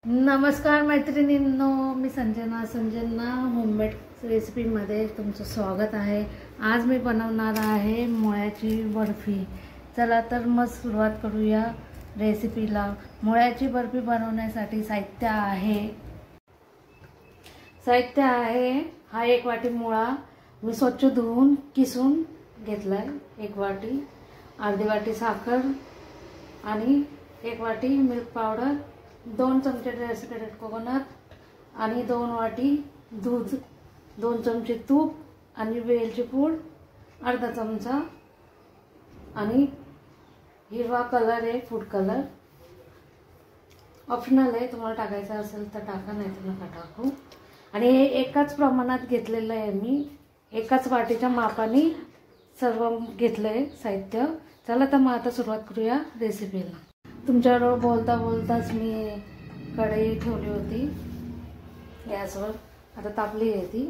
नमस्कार मैत्रिणींनो, मी संजना होममेड रेसिपीमध्ये तुमचं स्वागत आहे। आज मी बनवणार आहे मुळ्याची बर्फी। चला तर मग सुरुवात करूया रेसिपीला। मुळ्याची बर्फी बनवण्यासाठी साहित्य आहे हा 1 वाटी मुळा मी स्वच्छ धुवून किसून घेतलाय, 1 वाटी, अर्धी वाटी साखर आणि 1 वाटी मिल्क पावडर, 2 चमचे डेसिकेटेड कोकोनट आणि 2 वाटी दूध, 2 चमचे तूप आणि वेलची पूड अर्धा चमचा आणि हिरवा कलर आहे, फूड कलर ऑप्शनल आहे, तुम्हाला टाकायचा असेल तर टाका, नाही तर नका टाकू। आणि हे एकाच प्रमाणात घेतलेलं आहे, मी एकाच वाटीच्या मापाने सर्व घेतलंय साहित्य। चला तर मग आता सुरुवात करूया रेसिपीला। तुमच्याबरोबर बोलता बोलताच मी कढई ठेवली होती गॅसवर, आता तापली आहे ती।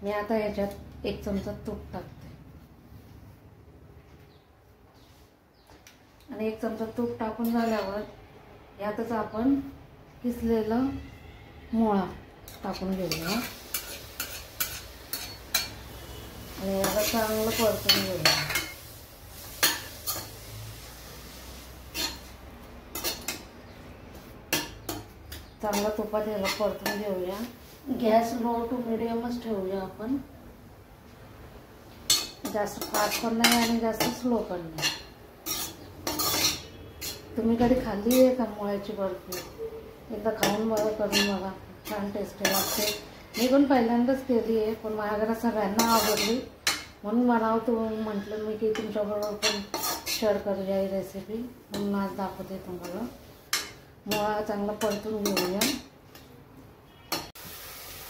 मी आता याच्यात 1 चमचा तूप टाकते आणि 1 चमचा तूप टाकून झाल्यावर यातच आपण किसलेलं मुळा टाकून घेऊया आणि याला चांगलं परतून घेऊया। चांगला तुपात याला परतून घेऊया। गॅस लो टू मीडियमच ठेवूया आपण, जास्त फास्ट पण नाही आणि जास्त स्लो पण नाही। तुम्ही कधी खाल्ली आहे का मुळ्याची बर्फी? एकदा खाऊन बघा, करून बघा, छान टेस्टी लागते। मी पण पहिल्यांदाच केली आहे, पण माझ्या घरात सगळ्यांना आवडली म्हणून म्हटलं मी की तुमच्याबरोबर पण शेअर करूया ही रेसिपी, म्हणून आज दाखवते तुम्हाला। मुळा चांगला परतून घेऊया।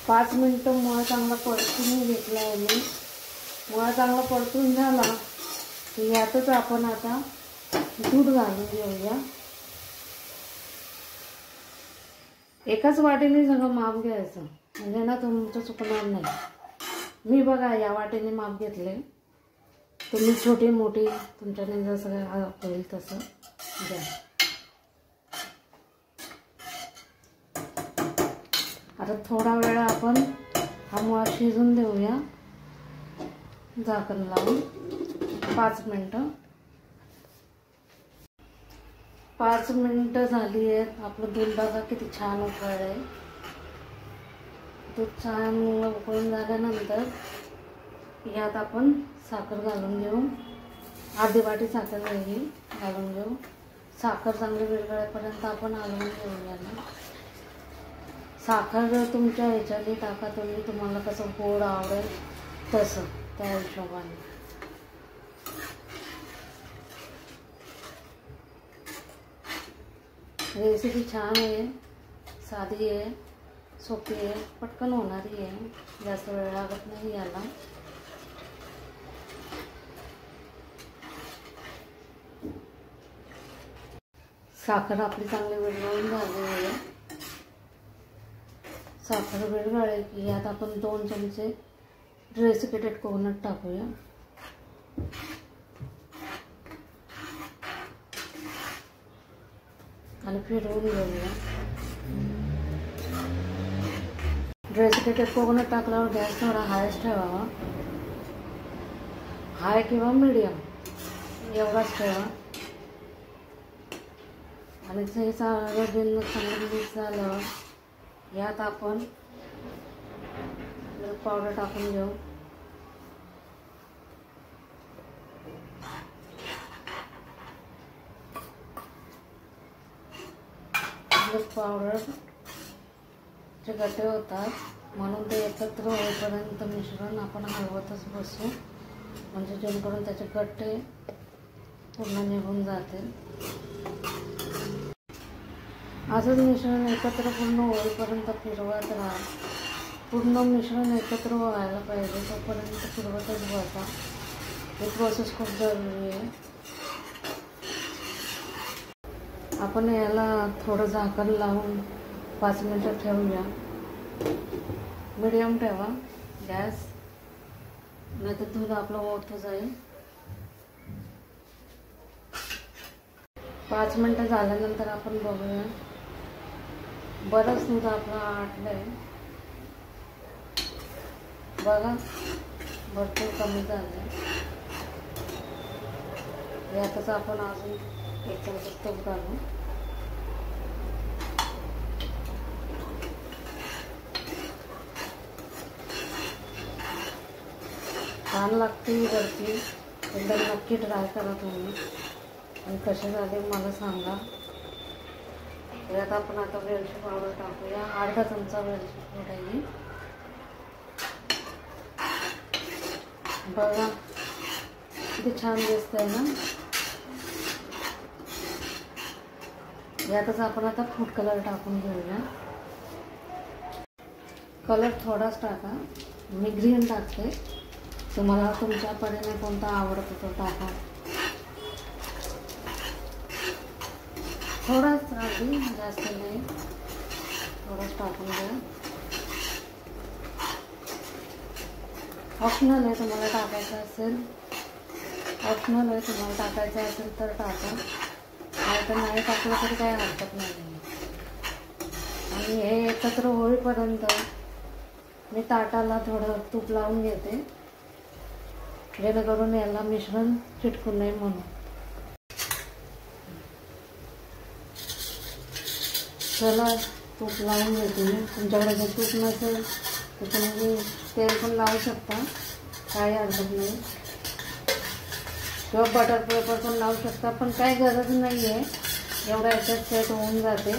5 मिनिटं मुळा चांगला परतून घेतला आहे मी। मुळा चांगला परतून झाला की यातच आपण आता दूध घालून घेऊया। एकाच वाटीने सगळं माप घ्यायचं, म्हणजे ना तुमचं चुकणार नाही। मी बघा या वाटीने माप घेतले, तुम्ही छोटी मोठी तुमच्याने जसं होईल तसं घ्या। आता थोडा वेळ आपण हा मुळा शिजून देऊया झाकण लावून 5 मिनिटं। 5 मिनिटं झाली आहेत। आपलं दूध बघा किती छान उकळलं आहे। दूध छान उकळून झाल्यानंतर यात आपण साखर घालून घेऊ, अर्धी वाटी साखर घालून घेऊ। साखर चांगली विरघळेपर्यंत आपण हलवून घेऊया ना। साखर तुमच्या ह्याच्याने टाका, तुम्हाला कसं गोड आवडेल तसं, त्या हिशोबाने। रेसिपी छान आहे, साधी आहे, सोपी आहे, पटकन होणारी आहे, जास्त वेळ लागत नाही याला। साखर आपली चांगली विरघळून झाली आहे। साखर विरघळली की यात आपण 2 चमचे डेसिकेटेड कोकोनट टाकूया आणि फिरवून घेऊया। डेसिकेटेड कोकोनट टाकल्यावर गॅस थोडा हायच ठेवावा, हाय किंवा मीडियम एवढाच ठेवा। आणि ते चांगलं मिक्स झाल्यावर यात आपण मिल्क पावडर टाकून घेऊ। मिल्क पावडरचे गट्टे होतात म्हणून ते एकत्र होईपर्यंत मिश्रण आपण हलवतच बसू, म्हणजे जेणेकरून त्याचे गट्टे पूर्ण निघून जातील। असंच मिश्रण एकत्र पूर्ण होईपर्यंत फिरवत राहा। पूर्ण मिश्रण एकत्र व्हायला पाहिजे तोपर्यंत फिरवतच बसा, ही प्रोसेस खूप जरुरी आहे। आपण याला थोडं झाकण लावून 5 मिनिटं ठेवूया। मीडियम ठेवा गॅस, नाही तर दूध आपलं ओतून जाईल। 5 मिनिटं झाल्यानंतर आपण बघूया बरंच दूध आपलं आटलंय बघा, भरपूर कमी झालंय. यातच आपण अजून 1 चमचा तूप घालू. छान लागते ही बर्फी, एकदा नक्की ट्राय करा तुम्ही आणि कसे झाले मला सांगा. यात आपण आता वेलची पावडर टाकूया, अर्धा चमचा वेलची पावडर आहे. बघा किती छान दिसतंय ना. यातच आपण आता फूड कलर टाकून घेऊया. कलर थोडाच टाका, मी ग्रीन टाकते. तुम्हाला तुमच्या परीने कोणता आवडतो तो टाका. थोडाच आधी, जास्त नाही, थोडाच टाकून द्या. ऑप्शनल आहे, तुम्हाला टाकायचं असेल ऑप्शनल आहे, तुम्हाला टाकायचं असेल तर टाका, नाही तर नाही टाकलं तरी काही हरकत नाही. आणि हे एकत्र होईपर्यंत मी ताटाला थोडं तूप लावून घेते, जेणेकरून याला मिश्रण चिटकून नाही म्हणून. चला तूप लावून घेते मी. तुमच्याकडे जर तूप नसेल तर तुम्ही तेल पण लावू शकता, काही हरकत नाही, किंवा बटर पेपर पण लावू शकता, पण काही गरज नाही आहे. एवढा याच्यात सेट होऊन जाते.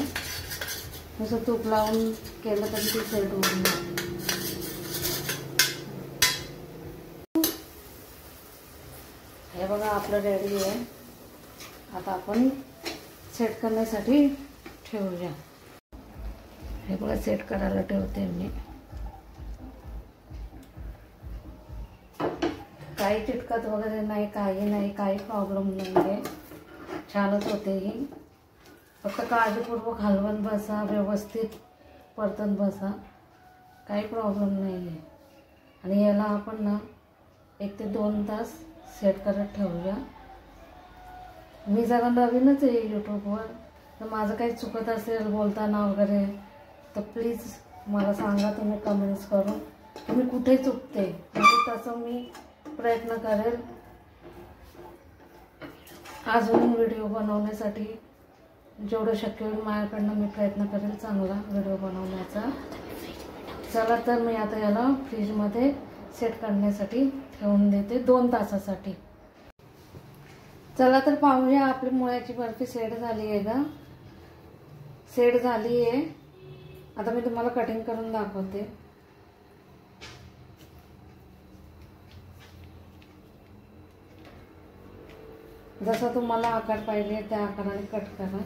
नुसतं तूप लावून केलं तरी ती सेट होऊन जाते. हे बघा आपलं रेडी आहे. आता आपण सेट करण्यासाठी ठेवूया. हे बघा सेट करायला ठेवते मी. काही चिटकत वगैरे नाही, काही नाही, काही प्रॉब्लेम नाही आहे. छानच होते ही. फक्त काळजीपूर्वक हलवत बसा, व्यवस्थित परतत बसा, काही प्रॉब्लेम नाही आहे. आणि याला आपण ना 1 ते 2 तास सेट करत ठेवूया. मी जरा नवीनच आहे यूट्यूबवर, तर माझं काही चुकत असेल बोलताना वगैरे तर प्लीज मला सांगा तुम्ही कमेंट्स करून की मी कुठे चुकते, म्हणजे तसं मी प्रयत्न करेल अजून व्हिडिओ बनवण्यासाठी. जेवढं शक्य होईल माझ्याकडनं मी प्रयत्न करेल चांगला व्हिडिओ बनवण्याचा. चला तर मी आता याला फ्रीजमध्ये सेट करण्यासाठी ठेवून देते 2 तासासाठी. चला तर पाहूया आपली मुळ्याची बर्फी सेट झाली आहे का. सेट झाली आहे. आता मी तुम्हाला कटिंग करून दाखवते. जसा तुम्हाला आकार पाहिजे त्या आकाराने कट करा.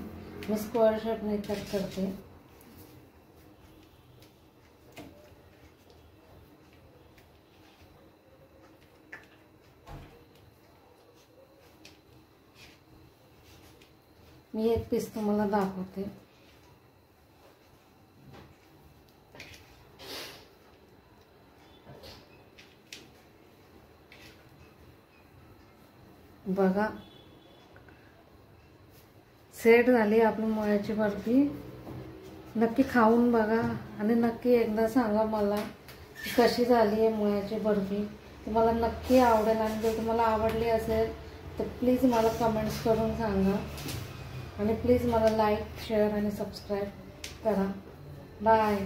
मी स्क्वेअर शेपने कट करते. मी एक पीस तुम्हाला दाखवते. बघा सेट झाली आपली मुळ्याची बर्फी. नक्की खाऊन बघा आणि नक्की एकदा सांगा मला कशी झाली आहे मुळ्याची बर्फी. तुम्हाला नक्की आवडेल आणि जर तुम्हाला आवडली असेल तर प्लीज मला कमेंट्स करून सांगा आणि प्लीज मला लाईक, शेअर आणि सबस्क्राईब करा. बाय.